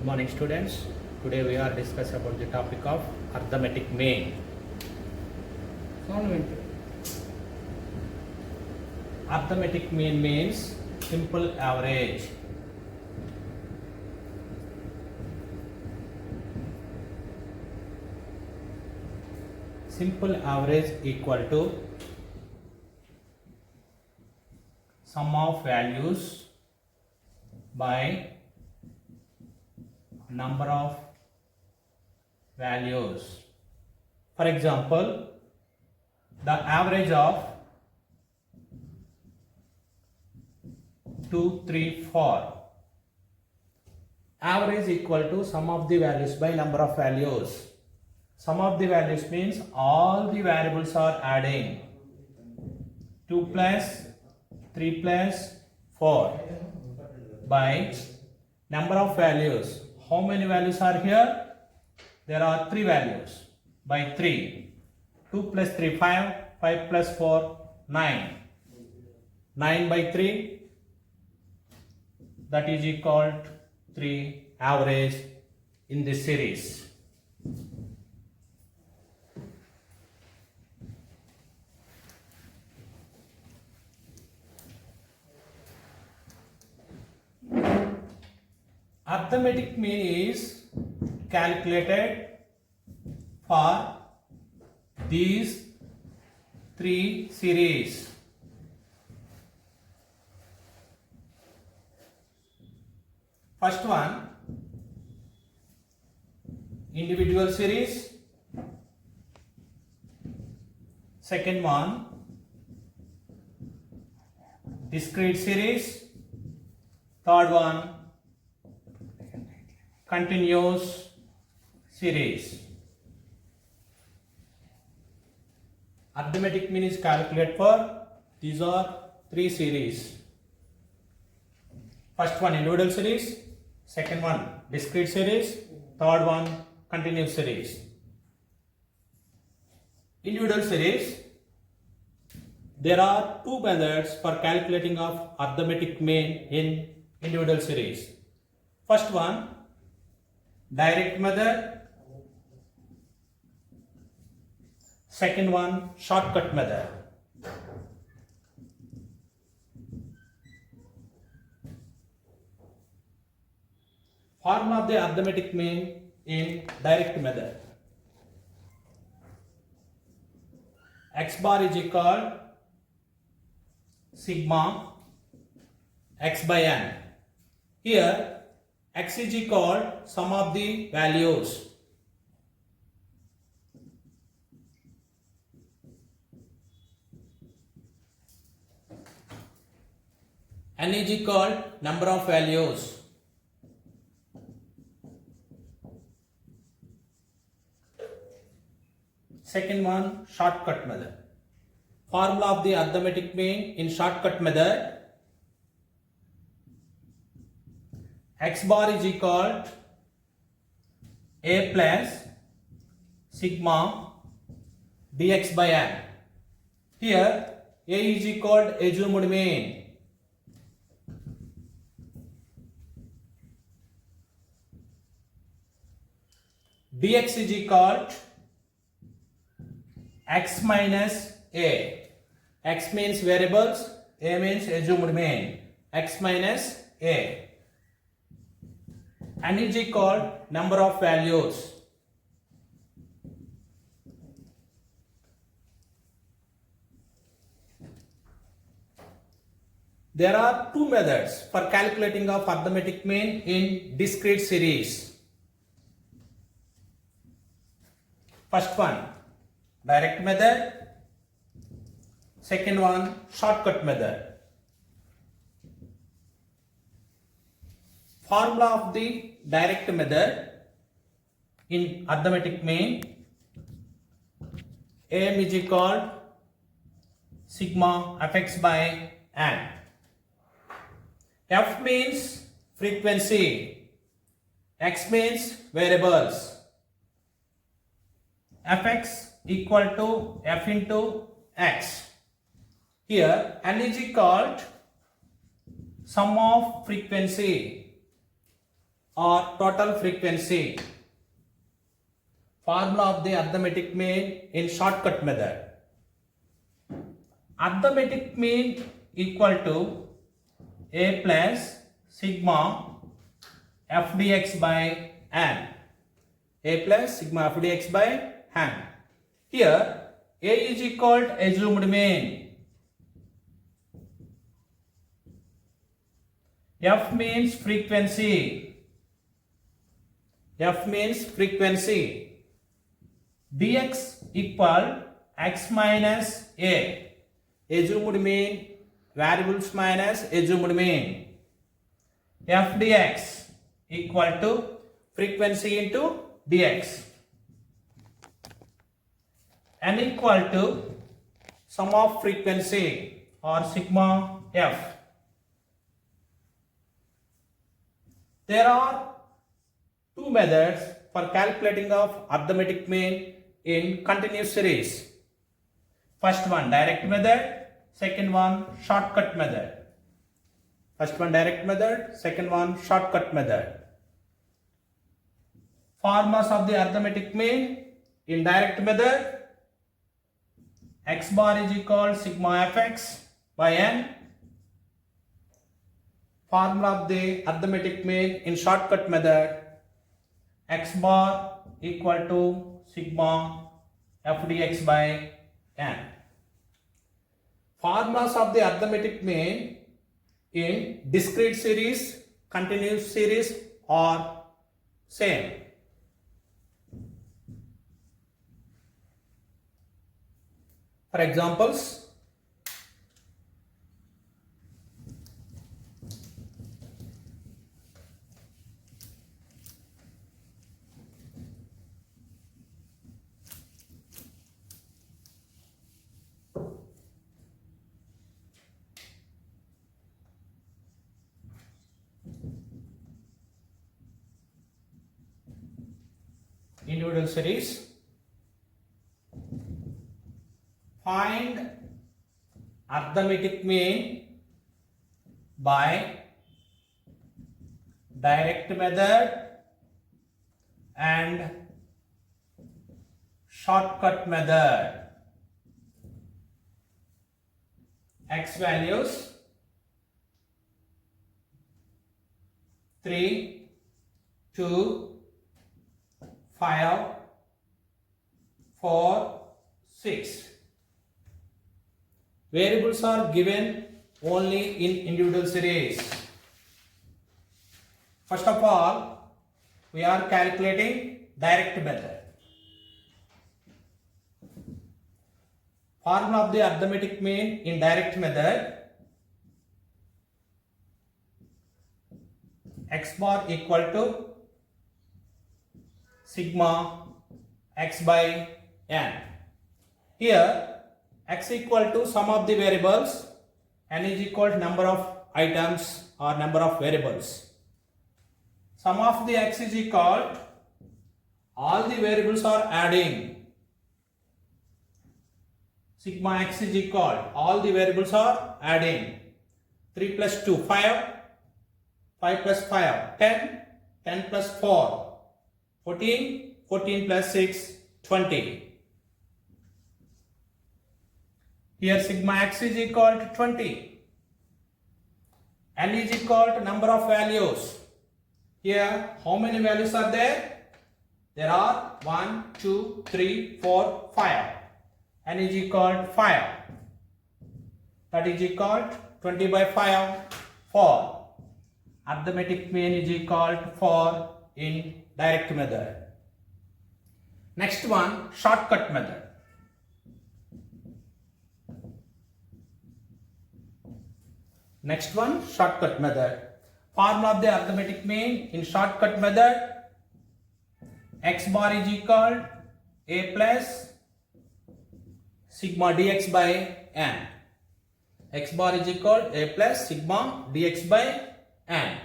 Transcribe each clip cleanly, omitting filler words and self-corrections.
Good morning, students. Today we are discussing about the topic of arithmetic mean. Arithmetic mean means simple average. Simple average equal to sum of values by number of values. For example, the average of 2, 3, 4. Average equal to sum of the values by number of values. Sum of the values means all the variables are adding. 2 plus 3 plus 4 by number of values. How many values are here? There are 3 values by 3. 2 plus 3, 5. 5 plus 4, 9. 9 by 3. That is equal to 3 average in this series. Arithmetic mean is calculated for these 3 series. First one, individual series. Second one, discrete series. Third one, continuous series. Arithmetic mean is calculated for these are 3 series. First one, individual series. Second one, discrete series. Third one, continuous series. Individual series. There are 2 methods for calculating of arithmetic mean in individual series. First one, direct method. Second one, shortcut method. Formula of the arithmetic mean in direct method. X bar is equal sigma x by n. Here x is equal sum of the values. N is equal number of values. Second one, shortcut method. Formula of the arithmetic mean in shortcut method. X bar is equal a plus sigma dx by n. Here a is equal assumed mean. Dx is equal x minus a. X means variables, a means assumed mean. X minus a. N is equal number of values. There are 2 methods for calculating of arithmetic mean in discrete series. First one, direct method. Second one, shortcut method. Formula of the direct method in arithmetic mean. AM is equal sigma fx by n. F means frequency. X means variables. Fx equal to f into x. Here n is equal sum of frequency. or total frequency. Formula of the arithmetic mean in shortcut method. Arithmetic mean equal to a plus sigma f dx by n. A plus sigma f dx by n. Here a is equal to assumed mean. F means frequency. F means frequency. Dx equal x minus a. Assumed mean variables minus assumed mean. F dx equal to frequency into dx. N equal to sum of frequency or sigma f. There are two methods for calculating of arithmetic mean in continuous series. First one direct method, second one shortcut method. First one direct method, second one shortcut method. Formulas of the arithmetic mean in direct method, x bar is equal to sigma fx by n. Formula of the arithmetic mean in shortcut method, x bar equal to sigma f dx by n. Formulas of the arithmetic mean in discrete series, continuous series are same. For examples, individual series. Find arithmetic mean by direct method and shortcut method. X values 3, 2, 5, 4, 6. Variables are given only in individual series. First of all, we are calculating direct method. Formula of the arithmetic mean in direct method, x bar equal to sigma x by n. Here x equal to sum of the variables, n is equal to number of items or number of variables. Sum of the x is equal to all the variables are adding. Sigma x is equal to all the variables are adding. 3 plus 2 5, 5 plus 5 10, 10 plus 4 14, 14 plus 6 20. Here sigma x is equal to 20. N is equal to number of values. Here how many values are there? There are 1, 2, 3, 4, 5. N is equal to 5. That is equal to 20 by 5, 4. Arithmetic mean is equal to 4 in direct method. Next one, shortcut method. Next one, shortcut method. Formula of the arithmetic mean in shortcut method, x bar is equal to a plus sigma dx by n. X bar is equal to a plus sigma dx by n.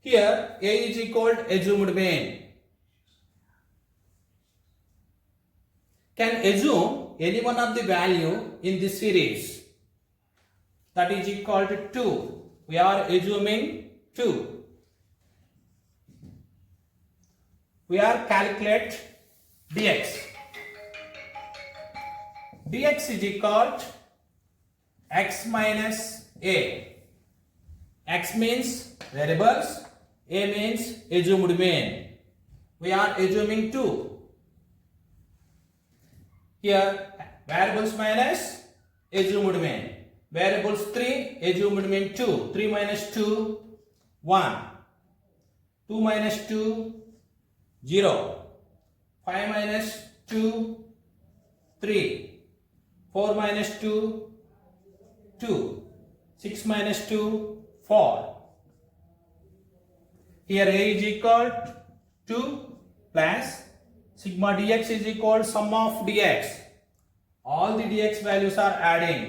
Here a is equal to assumed mean. Can assume any one of the value in this series. That is equal to 2. We are assuming 2. we are calculate dx. Dx is equal to x minus a. X means variables, a means assumed mean. We are assuming 2. Here variables minus assumed mean. Variables 3, assumed mean 2. 3 minus 2, 1. 2 minus 2, 0. 5 minus 2, 3. 4 minus 2, 2. 6 minus 2, 4. Here a is equal to 2 plus sigma dx is equal to sum of dx. All the dx values are adding.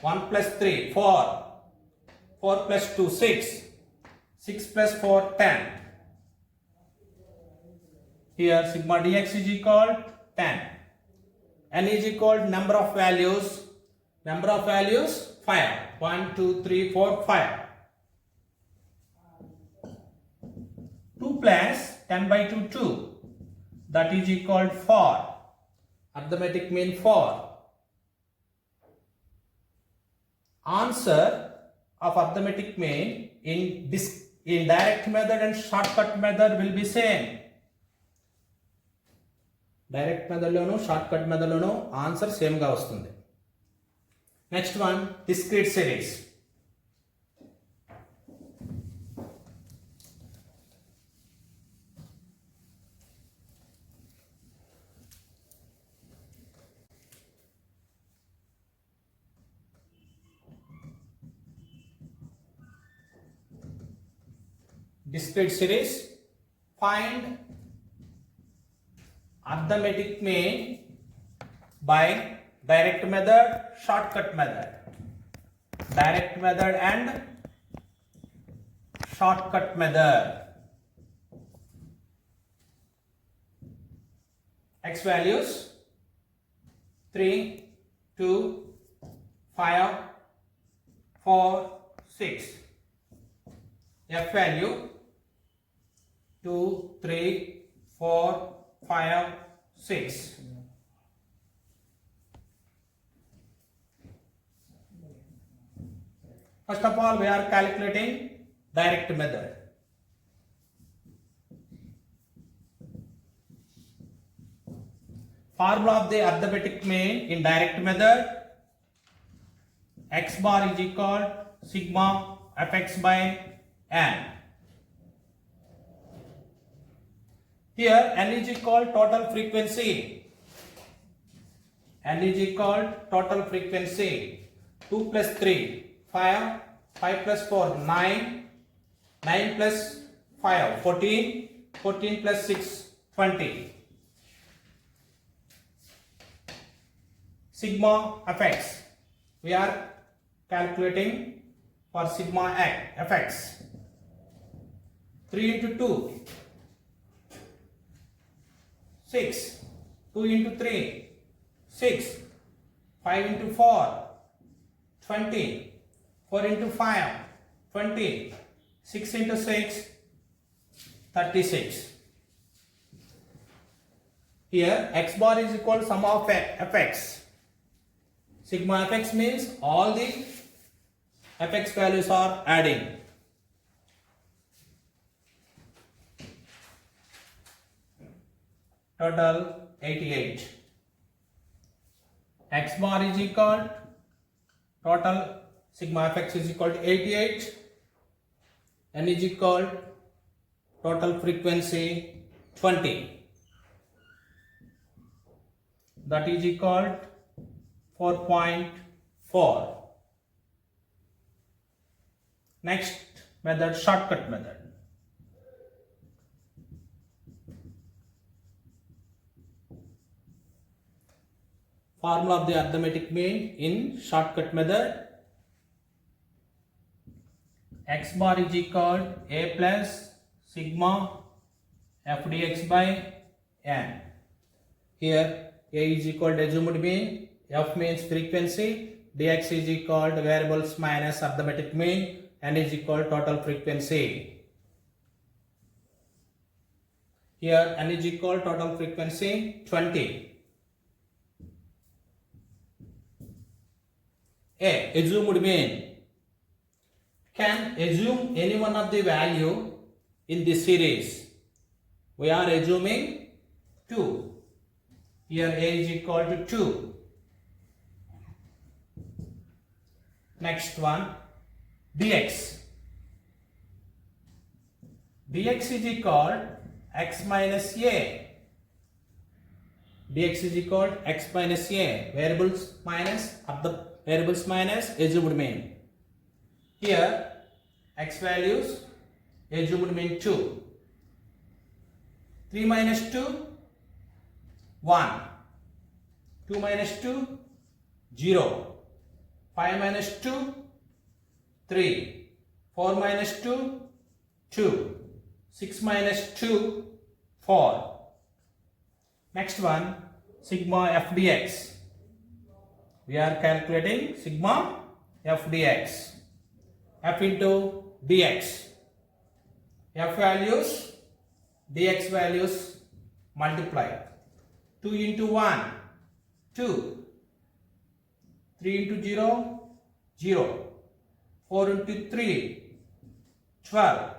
1 plus 3, 4. 4 plus 2, 6. 6 plus 4, 10. Here sigma dx is equal to 10. N is equal to number of values. Number of values 5. 1, 2, 3, 4, 5. 2 plus 10 by 2, 2. That is equal to 4. Arithmetic mean 4. Answer of arithmetic mean in direct method and shortcut method will be same. Direct method loan shortcut method loan answer same గా వస్తుంది. Next one discrete series. Discrete series, find arithmetic mean by direct method, shortcut method. Direct method and shortcut method. X values 3, 2, 5, 4, 6. F value 2, 3, 4, 5, 6. First of all, we are calculating direct method. Formula of the arithmetic mean in direct method: x bar is equal to sigma fx by n. Here n is equal to total frequency. N is equal to total frequency. 2 plus 3, 5. 5 plus 4, 9. 9 plus 5, 14. 14 plus 6, 20. Sigma fx. We are calculating for sigma fx. 3 into 2, 6. 2 into 3, 6. 5 into 4, 20. 4 into 5, 20. 6 into 6, 36. Here x bar is equal to sum of fx. Sigma fx means all the fx values are adding. Total 88. X bar is equal to total sigma fx is equal to 88. N is equal to total frequency 20. That is equal to 4.4. Next method, shortcut method. Formula of the arithmetic mean in shortcut method: x bar is equal to a plus sigma f dx by n. Here a is equal to assumed mean, f means frequency, dx is equal to variables minus arithmetic mean, n is equal to total frequency. Here n is equal total frequency 20. A. Assumed mean. Can assume any one of the value in this series. We are assuming 2. Here A is equal to 2. Next one, dx. Dx is equal x minus a. Dx is equal x minus a. Variables minus of the variables minus assumed mean. Here x values assumed mean 2. 3 minus 2 1. 2 minus 2 0. 5 minus 2 3. 4 minus 2 2. 6 minus 2 4. Next one, sigma f dx. We are calculating sigma f dx. F into dx. F values, dx values multiply. 2 into 1 2. 3 into 0 0. 4 into 3 12.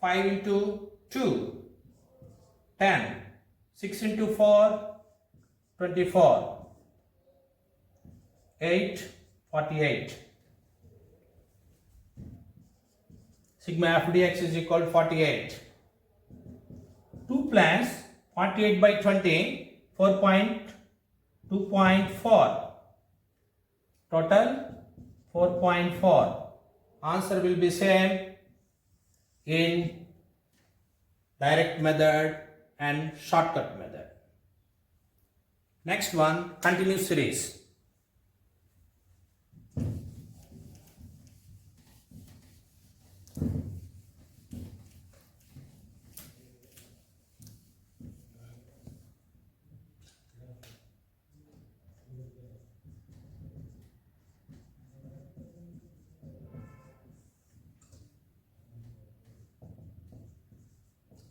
5 into 2 10. 6 into 4 24. 8 48. Sigma f dx is equal to 48. 2 plus 48 by 20 4.2.4. Total 4.4. Answer will be same in direct method and shortcut method. Next one, continuous series.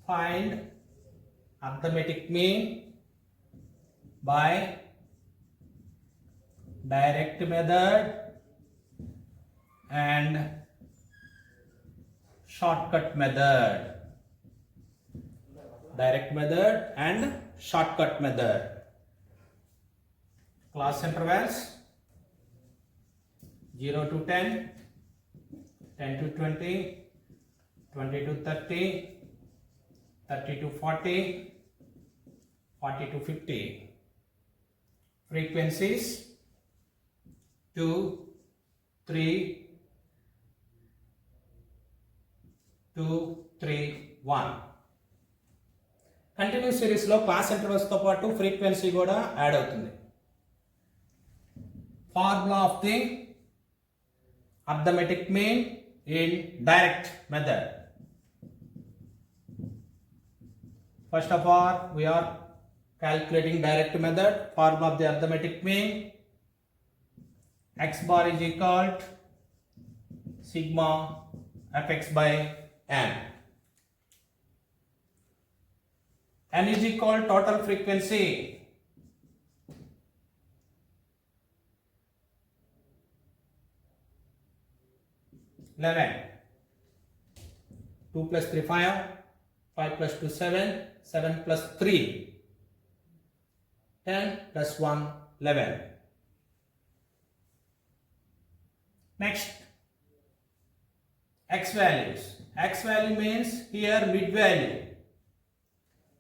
Find arithmetic mean by direct method and shortcut method. Direct method and shortcut method. Class intervals 0 to 10, 10 to 20, 20 to 30, 30 to 40, 40 to 50. Frequencies 2, 3, 2, 3, 1. Continuous సిరీస్లో class ఇంటర్వల్స్తో పాటు frequency కూడా add అవుతుంది. Formula of the arithmetic mean in direct method. First of all, we are calculating direct method. Formula of the arithmetic mean, x bar is equal to sigma fx by n. N is equal total frequency. (11). 2 plus 3 5. 5 plus 2 7. 7 plus 3 10 plus 1 11. Next, x values. X value means here mid value.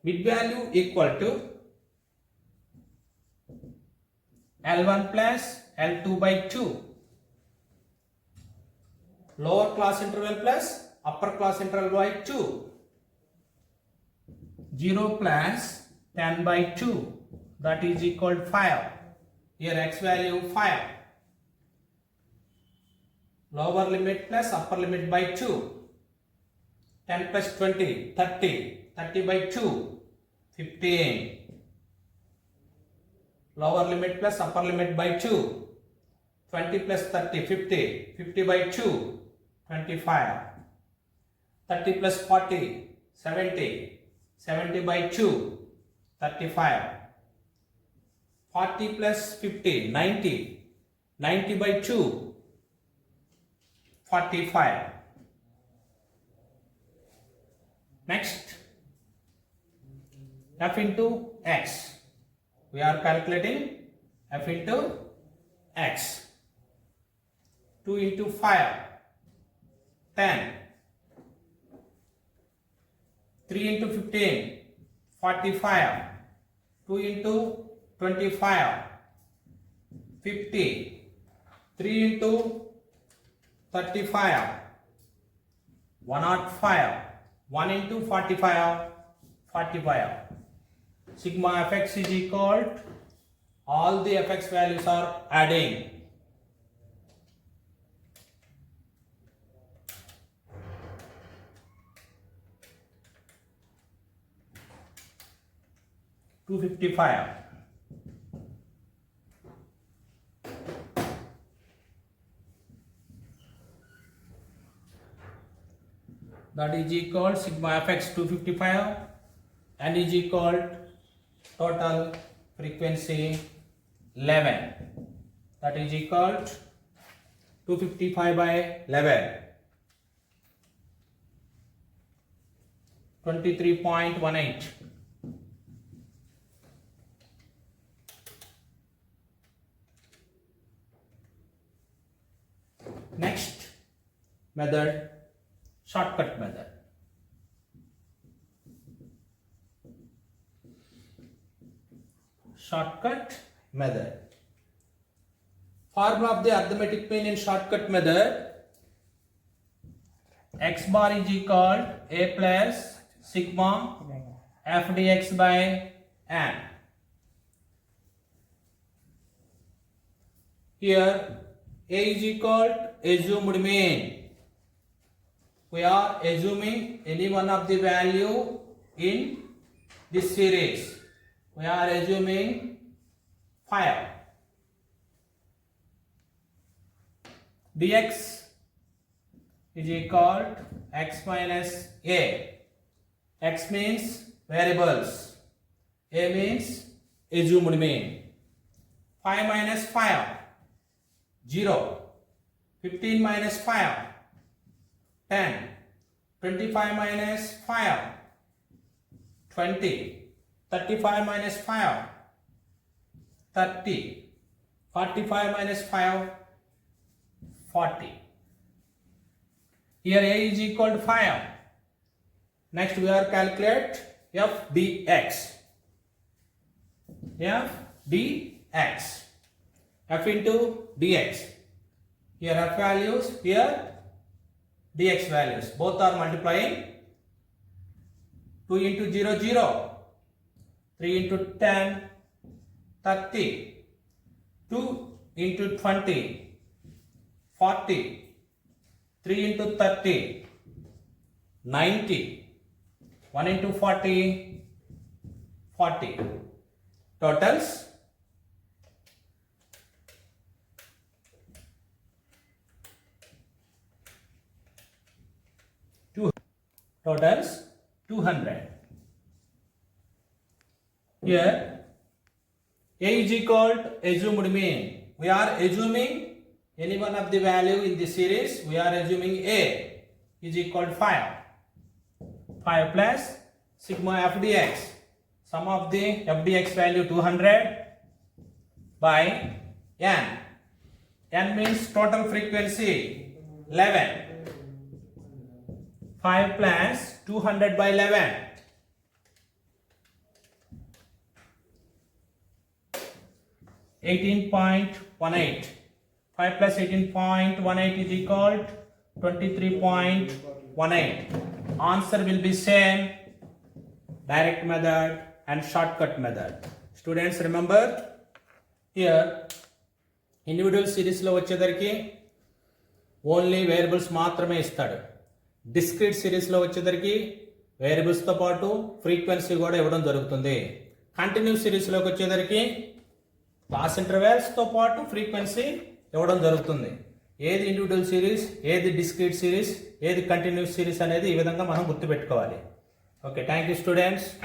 Mid value equal to L1 plus L2 by 2. Lower class interval plus upper class interval by 2. 0 plus 10 by 2, that is equal to 5. Here x value 5. Lower limit plus upper limit by 2. 10 plus 20, 30. 30 by 2, 15. Lower limit plus upper limit by 2. 20 plus 30, 50. 50 by 2, 25. 30 plus 40, 70. 70 by 2, 35. 40 plus 50, 90. 90 by 2, 45. Next, f into x. We are calculating f into x. 2 into 5, 10. 3 into 15, 45. 2 into 25, 50. 3 into 35, 105. 1 into 45, 45. Sigma fx is equal to, all the fx values are adding. $255. That is equal sigma fx 255 and is equal total frequency 11. That is equal 255 by 11. 23.18. Next method, shortcut method. Shortcut method. Formula of the arithmetic mean in shortcut method: x bar is equal a plus sigma f dx by n. Here a is equal to assumed mean. We are assuming any one of the value in this series. We are assuming 5. Dx is equal to x minus a. X means variables. A means assumed mean. 5 minus 5, 0. 15 minus 5, 10. 25 minus 5, 20. 35 minus 5, 30. 45 minus 5, 40. Here a is equal to 5. Next we are calculate f dx. F dx. F into dx. Here f values, here dx values. Both are multiplying. 2 into 0, 0. 3 into 10, 30. 2 into 20, 40. 3 into 30, 90. 1 into 40, 40. Totals totals 200. Here a is equal to assumed mean. We are assuming any one of the value in this series. We are assuming a is equal to 5. 5 plus sigma f dx. Sum of the f dx value 200 by n. N means total frequency 11. 5 plus 200 by 11. 18.18. 5 plus 18.18 is equal to 23.18. Answer will be same, direct method and shortcut method. Students remember, here individual series lo vachedariki only variables maatrame istadu. Discrete series lo vachedariki variables తో పాటు frequency కూడా ఇవ్వడం జరుగుతుంది. Continuous series లోకి వచ్చేసరికి class intervals తో పాటు frequency ఇవ్వడం జరుగుతుంది. ఏది ఇండివిజువల్ సిరీస్, ఏది డిస్క్రీట్ సిరీస్, ఏది కంటిన్యూస్ సిరీస్ అనేది ఈ విధంగా మనం గుర్తుపెట్టుకోవాలి. Okay, thank you students.